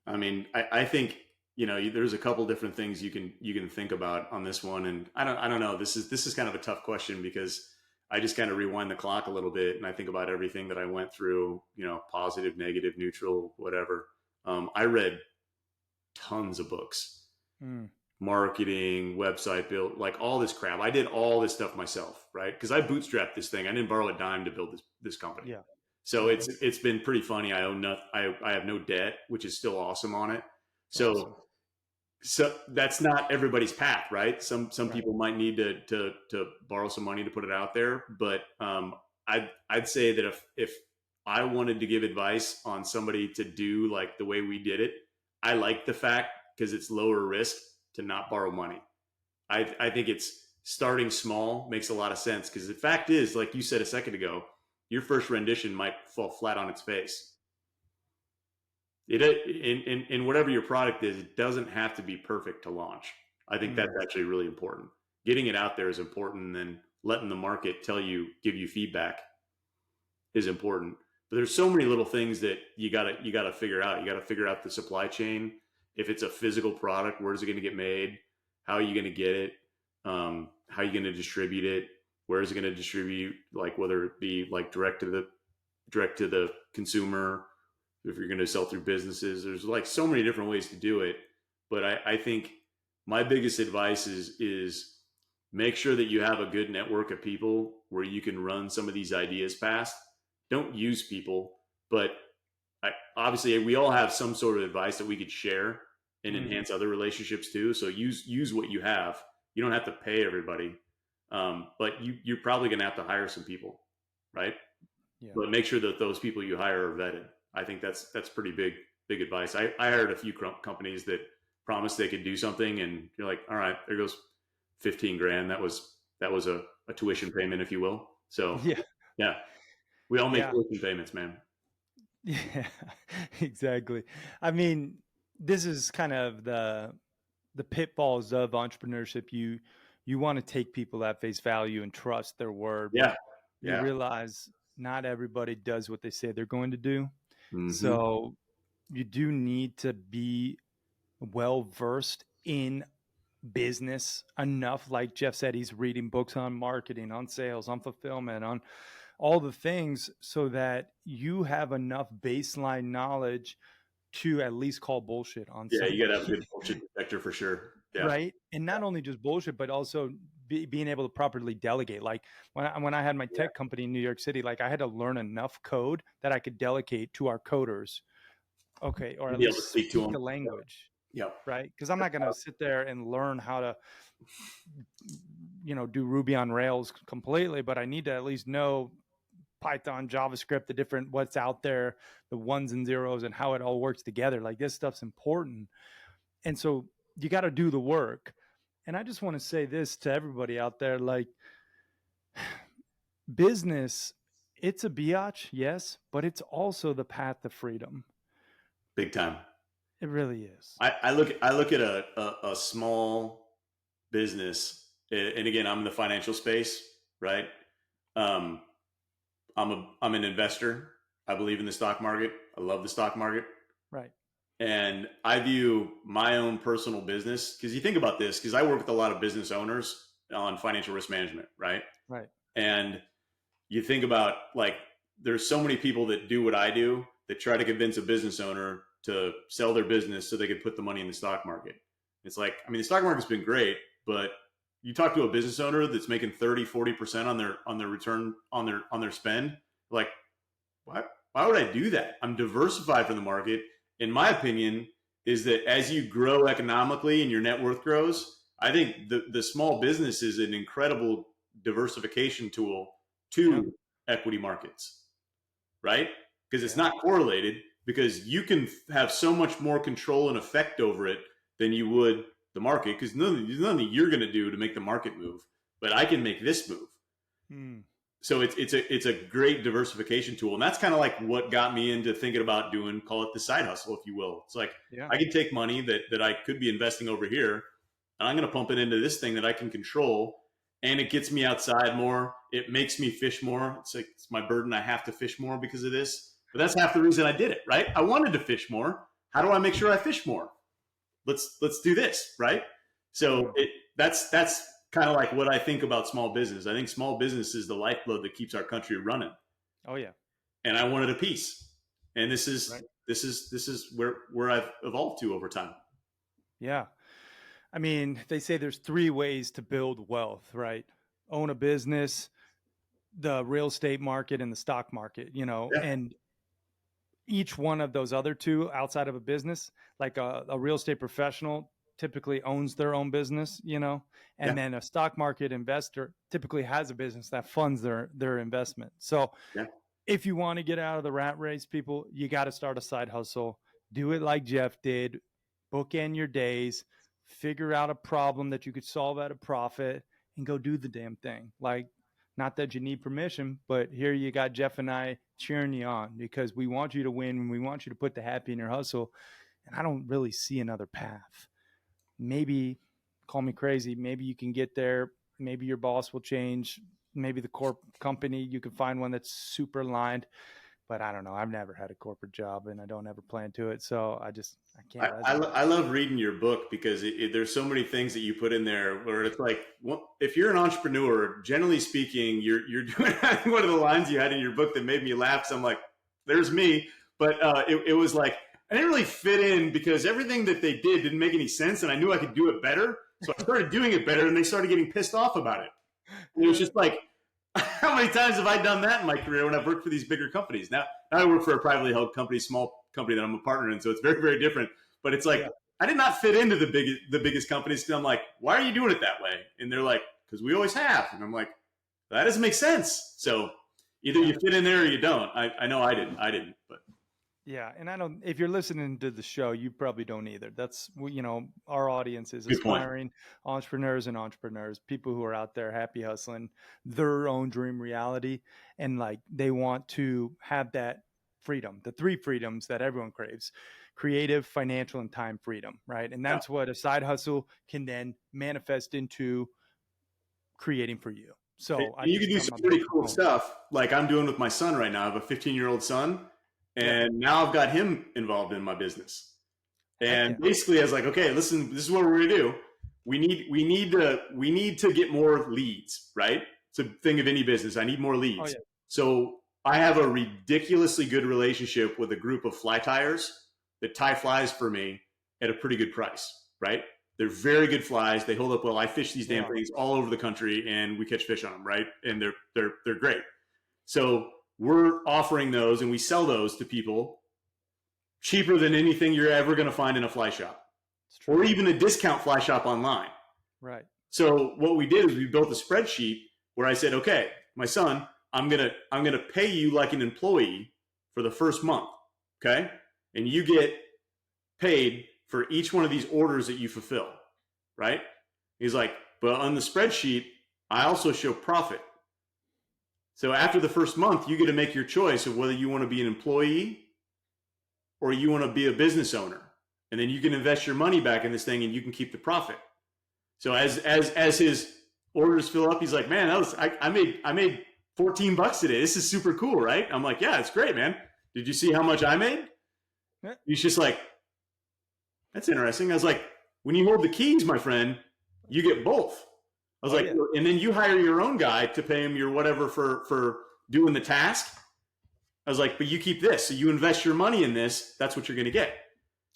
I mean, I think there's a couple different things you can think about on this one, and I don't know. This is kind of a tough question because I just kind of rewind the clock a little bit and I think about everything that I went through. Positive, negative, neutral, whatever. I read tons of books, Mm, marketing, website build, like all this crap. I did all this stuff myself, right? Because I bootstrapped this thing. I didn't borrow a dime to build this company. yeah. So Yeah. it's been pretty funny. I own nothing. I have no debt, which is still awesome on it. Awesome. So that's not everybody's path, right? Some Right. people might need to borrow some money to put it out there, but I'd say that if I wanted to give advice on somebody to do like the way we did it, I like the fact because it's lower risk to not borrow money. I think it's starting small makes a lot of sense because the fact is, like you said a second ago, your first rendition might fall flat on its face. It in whatever your product is, it doesn't have to be perfect to launch. I think that's Mm, actually really important. Getting it out there is important, and then letting the market give you feedback is important. But there's so many little things that you gotta figure out. You gotta figure out the supply chain. If it's a physical product, where's it going to get made? How are you going to get it? How are you going to distribute it? Where is it going to distribute? Like whether it be like direct to the consumer, if you're going to sell through businesses, there's like so many different ways to do it. But I think my biggest advice is make sure that you have a good network of people where you can run some of these ideas past. Don't use people, but obviously we all have some sort of advice that we could share and mm, enhance other relationships too. So use what you have. You don't have to pay everybody, but you're probably going to have to hire some people, right? yeah. But make sure that those people you hire are vetted. I think that's pretty big advice. I hired a few companies that promised they could do something, and you're like, all right, there goes 15 grand. That was a tuition payment, if you will. So Yeah. yeah, we all make Yeah. tuition payments, man. Yeah. Exactly. I mean, this is kind of the pitfalls of entrepreneurship. You want to take people at face value and trust their word, but Yeah, you yeah. realize not everybody does what they say they're going to do. Mm-hmm. So you do need to be well versed in business enough. Like Jeff said, he's reading books on marketing, on sales, on fulfillment, on all the things, so that you have enough baseline knowledge to at least call bullshit on Yeah, you got to somebody. have a good bullshit detector for sure. Yeah, Right. And not only just bullshit, but also being able to properly delegate. Like when I had my yeah. tech company in New York City, like I had to learn enough code that I could delegate to our coders. Okay. Or And at be able to least speak to speak them. the language. Yeah, Right. Because I'm not going to sit there and learn how to, do Ruby on Rails completely, but I need to at least know Python, JavaScript, the different what's out there, the ones and zeros, and how it all works together. Like this stuff's important. And so you got to do the work. And I just want to say this to everybody out there, like, business, it's a biatch, yes, but it's also the path to freedom. big time. It really is. I look at a small business, and again, I'm in the financial space, right? Um, I'm an investor. I believe in the stock market. I love the stock market. Right. And I view my own personal business, because you think about this, because I work with a lot of business owners on financial risk management, right? Right. And you think about, like, there's so many people that do what I do that try to convince a business owner to sell their business so they can put the money in the stock market. It's like, I mean, the stock market's been great, but you talk to a business owner that's making 30-40% on their return on their spend, like, why would I do that? I'm diversified from the market. In my opinion, is that as you grow economically and your net worth grows, I think the small business is an incredible diversification tool to equity markets, right? Because it's not correlated, because you can have so much more control and effect over it than you would the market, because nothing you're going to do to make the market move, but I can make this move. So it's a great diversification tool. And that's kind of like what got me into thinking about doing, call it the side hustle, if you will. It's like, I can take money that I could be investing over here, and I'm going to pump it into this thing that I can control. And it gets me outside more. It makes me fish more. It's like, it's my burden. I have to fish more because of this. But that's half the reason I did it, right? I wanted to fish more. How do I make sure I fish more? Let's do this, right? So that's kind of like what I think about small business. I think small business is the lifeblood that keeps our country running. Oh yeah. And I wanted a piece. And this is where I've evolved to over time. Yeah. I mean, they say there's 3 ways to build wealth, right? Own a business, the real estate market, and the stock market, and each one of those other 2 outside of a business, like a real estate professional typically owns their own business, and then a stock market investor typically has a business that funds their investment. So if you want to get out of the rat race, people, you got to start a side hustle. Do it like Jeff did. Bookend your days, figure out a problem that you could solve at a profit, and go do the damn thing. Like, not that you need permission, but here you got Jeff and I cheering you on, because we want you to win and we want you to put the happy in your hustle. And I don't really see another path. Maybe, call me crazy, maybe you can get there. Maybe your boss will change. Maybe the company, you can find one that's super aligned. But I don't know. I've never had a corporate job, and I don't ever plan to it. So I can't. I love reading your book, because there's so many things that you put in there where it's like, if you're an entrepreneur, generally speaking, you're doing one of the lines you had in your book that made me laugh. So I'm like, there's me. But it was like, I didn't really fit in, because everything that they did didn't make any sense, and I knew I could do it better. So I started doing it better, and they started getting pissed off about it. And it was just like, how many times have I done that in my career when I've worked for these bigger companies? Now I work for a privately held company, small company that I'm a partner in, so it's very, very different. But it's like, I did not fit into the biggest companies, because I'm like, why are you doing it that way? And they're like, because we always have. And I'm like, that doesn't make sense. So either you fit in there or you don't. I know I didn't, but. Yeah. And I don't, if you're listening to the show, you probably don't either. That's, our audience is aspiring entrepreneurs, people who are out there happy hustling their own dream reality. And like, they want to have that freedom, the 3 freedoms that everyone craves: creative, financial, and time freedom. Right. And that's what a side hustle can then manifest into creating for you. So you can do some pretty cool stuff, like I'm doing with my son right now. I have a 15-year-old son. And now I've got him involved in my business. And basically I was like, okay, listen, this is what we're going to do. We need to get more leads, right? It's a thing of any business. I need more leads. Oh, yeah. So I have a ridiculously good relationship with a group of fly tyers that tie flies for me at a pretty good price, right? They're very good flies. They hold up well. I fish these damn things all over the country, and we catch fish on them, right? And they're great. So we're offering those, and we sell those to people cheaper than anything you're ever going to find in a fly shop, or even a discount fly shop online. Right. So what we did is we built a spreadsheet where I said, okay, my son, I'm going to pay you like an employee for the first month. Okay. And you get paid for each one of these orders that you fulfill. Right. He's like, but on the spreadsheet, I also show profit. So after the first month, you get to make your choice of whether you want to be an employee or you want to be a business owner. And then you can invest your money back in this thing, and you can keep the profit. So as his orders fill up, he's like, man, I made $14 today. This is super cool, right? I'm like, yeah, it's great, man. Did you see how much I made? Yeah. He's just like, that's interesting. I was like, when you hold the keys, my friend, you get both. I was like, and then you hire your own guy to pay him your whatever for doing the task. I was like, but you keep this. So you invest your money in this. That's what you're going to get.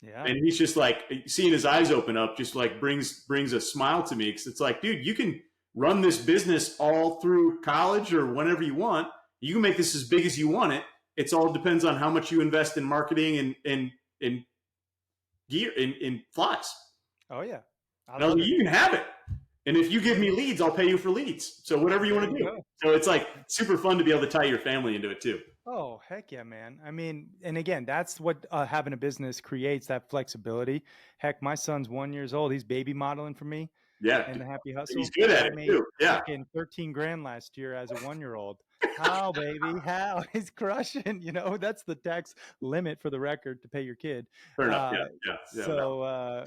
Yeah. And he's just like, seeing his eyes open up just like brings a smile to me. Because it's like, dude, you can run this business all through college or whenever you want. You can make this as big as you want it. It's all depends on how much you invest in marketing and gear in flies. Oh yeah. You can have it. And if you give me leads, I'll pay you for leads. So whatever you want to do. So it's like super fun to be able to tie your family into it too. Oh, heck yeah, man. I mean, and again, that's what having a business creates, that flexibility. Heck, my son's 1 year old. He's baby modeling for me. Yeah. And the Happy Hustle. He's good at it too. Yeah. Fucking 13 grand last year as a 1 year old. How, baby? How? He's crushing. You know, that's the tax limit for the record to pay your kid. Fair enough. Yeah. So,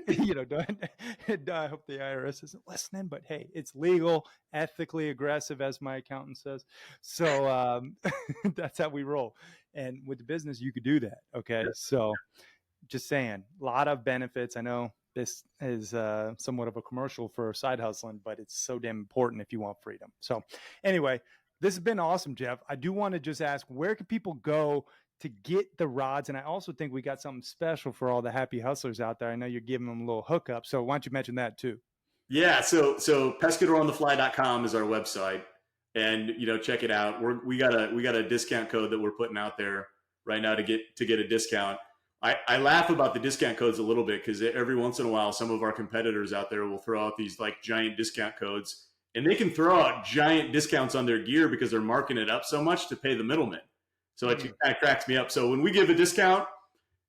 you know, I hope the IRS isn't listening, but hey, it's legal, ethically aggressive, as my accountant says. So that's how we roll. And with the business, you could do that. Okay. Yeah. So just saying, a lot of benefits. I know this is somewhat of a commercial for side hustling, but it's so damn important if you want freedom. So anyway, this has been awesome, Jeff. I do want to just ask, where can people go to get the rods? And I also think we got something special for all the happy hustlers out there. I know you're giving them a little hookup. So why don't you mention that too? Yeah. So pescadoronthefly.com is our website, and, you know, check it out. We got a discount code that we're putting out there right now to get a discount. I laugh about the discount codes a little bit because every once in a while, some of our competitors out there will throw out these like giant discount codes, and they can throw out giant discounts on their gear because they're marking it up so much to pay the middleman. So it kind of cracks me up. So when we give a discount,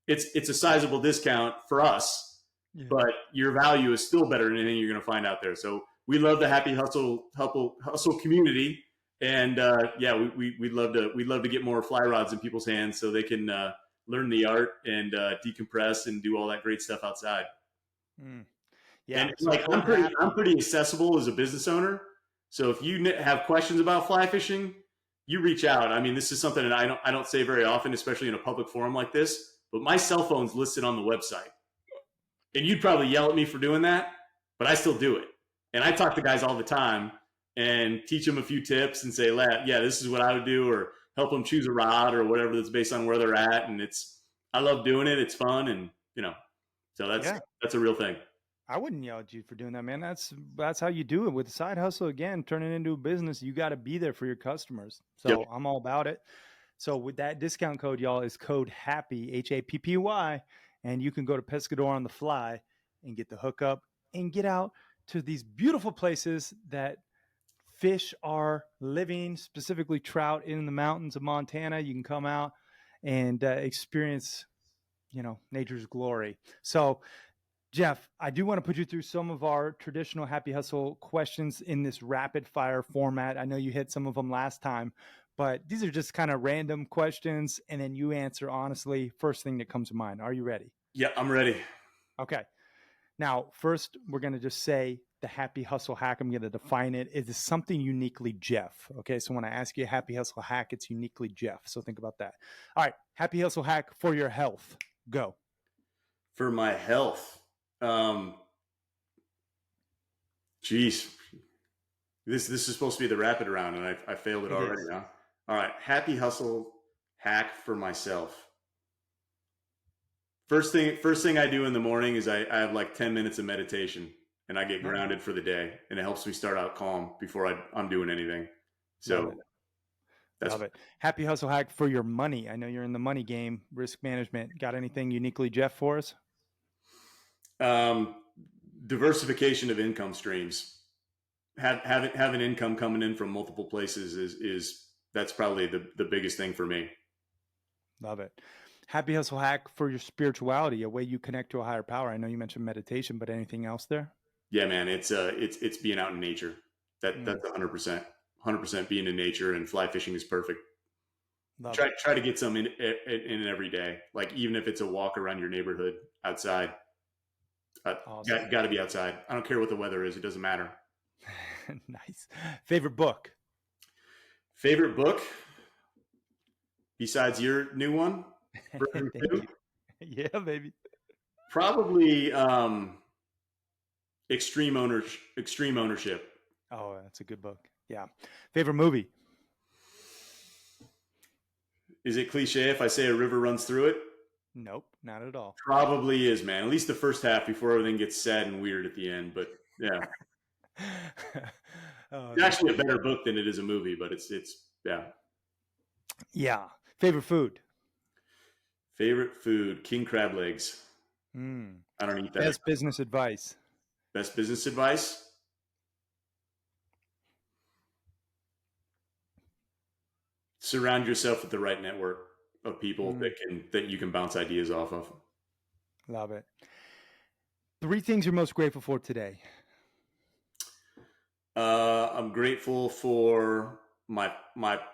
it's a sizable discount for us, but your value is still better than anything you're going to find out there. So we love the happy hustle community, and we'd love to get more fly rods in people's hands so they can learn the art and decompress and do all that great stuff outside. Yeah, and so like I'm pretty accessible as a business owner. So if you have questions about fly fishing, you reach out. I mean, this is something that I don't say very often, especially in a public forum like this. But my cell phone's listed on the website, and you'd probably yell at me for doing that, but I still do it. And I talk to guys all the time and teach them a few tips and say, yeah, this is what I would do, or help them choose a rod or whatever that's based on where they're at. And I love doing it. It's fun. And, you know, so that's a real thing. I wouldn't yell at you for doing that, man. That's how you do it with the side hustle. Again, turn it into a business. You got to be there for your customers. So I'm all about it. So with that discount code, y'all, is code HAPPY, HAPPY, and you can go to Pescador on the Fly and get the hookup and get out to these beautiful places that fish are living, specifically trout in the mountains of Montana. You can come out and experience, you know, nature's glory. So, Jeff, I do want to put you through some of our traditional Happy Hustle questions in this rapid fire format. I know you hit some of them last time, but these are just kind of random questions, and then you answer honestly, first thing that comes to mind. Are you ready? Yeah, I'm ready. Okay. Now, first, we're going to just say the Happy Hustle hack. I'm going to define it. It is something uniquely Jeff. Okay. So when I ask you a Happy Hustle hack, it's uniquely Jeff. So think about that. All right. Happy Hustle hack for your health. Go. For my health. Geez. This is supposed to be the rapid round, and I failed it already. Huh? All right. Happy Hustle hack for myself. First thing I do in the morning is I have like 10 minutes of meditation, and I get grounded for the day, and it helps me start out calm before I'm doing anything. So love it. Happy Hustle hack for your money. I know you're in the money game, risk management. Got anything uniquely Jeff for us? Diversification of income streams. Having income coming in from multiple places is that's probably the biggest thing for me. Love it. Happy Hustle hack for your spirituality, a way you connect to a higher power. I know you mentioned meditation, but anything else there? Yeah, man, it's being out in nature. That's 100% being in nature, and fly fishing is perfect. Try to get some in every day. Like even if it's a walk around your neighborhood outside, awesome. Got to be outside. I don't care what the weather is. It doesn't matter. Nice. Favorite book? Favorite book besides your new one? Version Thank 2? you. Yeah, baby. Probably Extreme Ownership. Oh, that's a good book. Yeah. Favorite movie? Is it cliche if I say a river runs through it? Nope, not at all. Probably is, man. At least the first half before everything gets sad and weird at the end. But yeah, Oh, it's actually a better book than it is a movie. But it's yeah. Yeah. Favorite food? Favorite food: king crab legs. I don't eat that. Best business advice? Best business advice: surround yourself with the right network of people that you can bounce ideas off of. Love it. 3 things you're most grateful for today? I'm grateful for my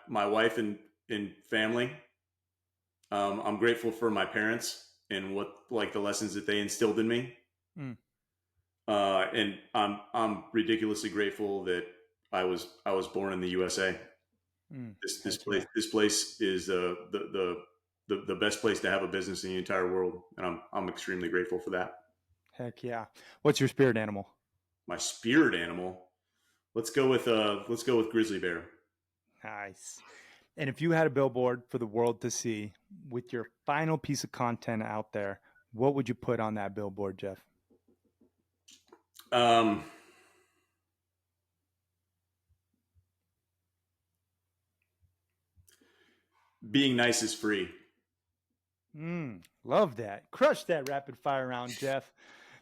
wife and family. I'm grateful for my parents and what the lessons that they instilled in me. And I'm ridiculously grateful that I was born in the USA. This place is the best place to have a business in the entire world, and I'm extremely grateful for that. Heck yeah! What's your spirit animal? My spirit animal. Let's go with grizzly bear. Nice. And if you had a billboard for the world to see with your final piece of content out there, what would you put on that billboard, Jeff? Being nice is free. Love that. Crush that rapid fire round, Jeff.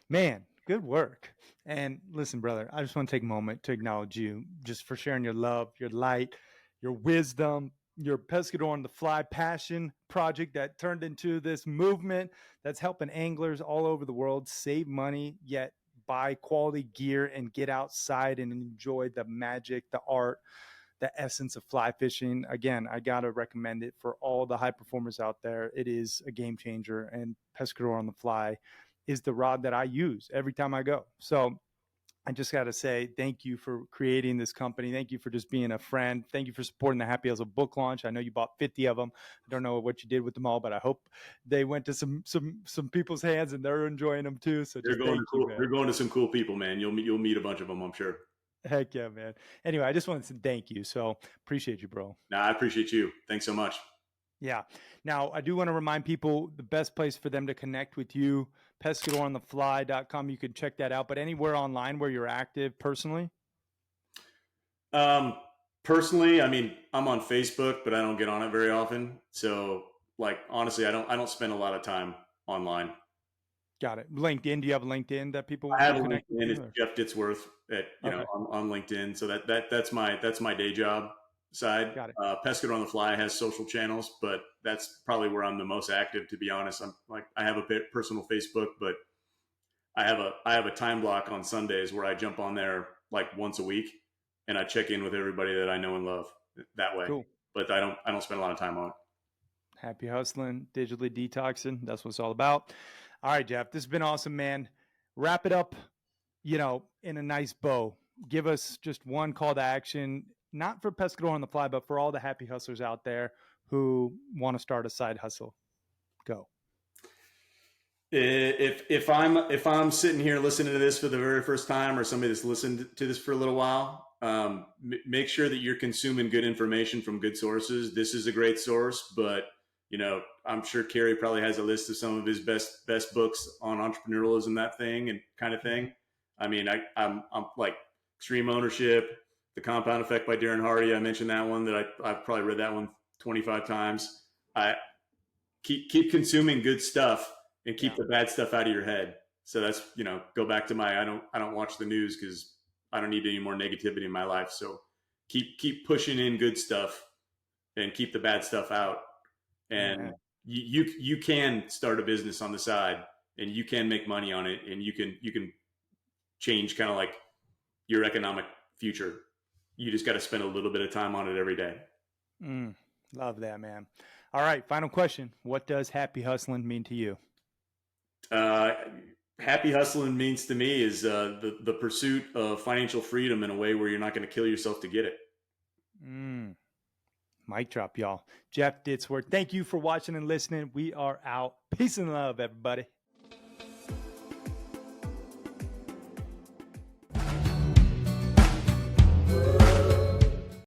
Man, good work. And listen, brother, I just want to take a moment to acknowledge you just for sharing your love, your light, your wisdom, your Pescador on the Fly passion project that turned into this movement that's helping anglers all over the world save money, yet buy quality gear and get outside and enjoy the magic, the art, the essence of fly fishing. Again, I got to recommend it for all the high performers out there. It is a game changer, and Pescador on the Fly is the rod that I use every time I go. So I just got to say thank you for creating this company. Thank you for just being a friend. Thank you for supporting the Happy Hustle book launch. I know you bought 50 of them. I don't know what you did with them all, but I hope they went to some people's hands and they're enjoying them too. So they're going to some cool people, man. You'll meet a bunch of them, I'm sure. Heck yeah, man. Anyway, I just wanted to thank you. So appreciate you, bro. Nah, I appreciate you. Thanks so much. Yeah. Now, I do want to remind people the best place for them to connect with you, pescadoronthefly.com. You can check that out. But anywhere online where you're active personally? Personally, I mean, I'm on Facebook, but I don't get on it very often. So, honestly, I don't spend a lot of time online. Got it. LinkedIn. Do you have a LinkedIn that people I have a LinkedIn? It's Jeff Ditsworth on LinkedIn. So that's my day job side. Got it. Pescador on the Fly has social channels, but that's probably where I'm the most active, to be honest. I have a personal Facebook, but I have a time block on Sundays where I jump on there once a week and I check in with everybody that I know and love that way. Cool. But I don't spend a lot of time on it. Happy hustling, digitally detoxing. That's what it's all about. All right, Jeff, this has been awesome, man. Wrap it up, in a nice bow. Give us just one call to action, not for Pescador on the Fly, but for all the happy hustlers out there who want to start a side hustle. Go. If I'm sitting here listening to this for the very first time, or somebody that's listened to this for a little while, make sure that you're consuming good information from good sources. This is a great source, but I'm sure Kerry probably has a list of some of his best books on entrepreneurialism, that thing and kind of thing. I mean, I'm like Extreme Ownership, The Compound Effect by Darren Hardy. I mentioned that one that I've probably read that one 25 times. I keep consuming good stuff and keep the bad stuff out of your head. So that's, go back to I don't watch the news because I don't need any more negativity in my life. So keep pushing in good stuff and keep the bad stuff out. And you can start a business on the side and you can make money on it, and you can change kind of like your economic future. You just got to spend a little bit of time on it every day. Love that, man. All right. Final question. What does happy hustling mean to you? Happy hustling means to me is the pursuit of financial freedom in a way where you're not going to kill yourself to get it. Mic drop, y'all. Jeff Ditsworth, thank you for watching and listening. We are out. Peace and love, everybody.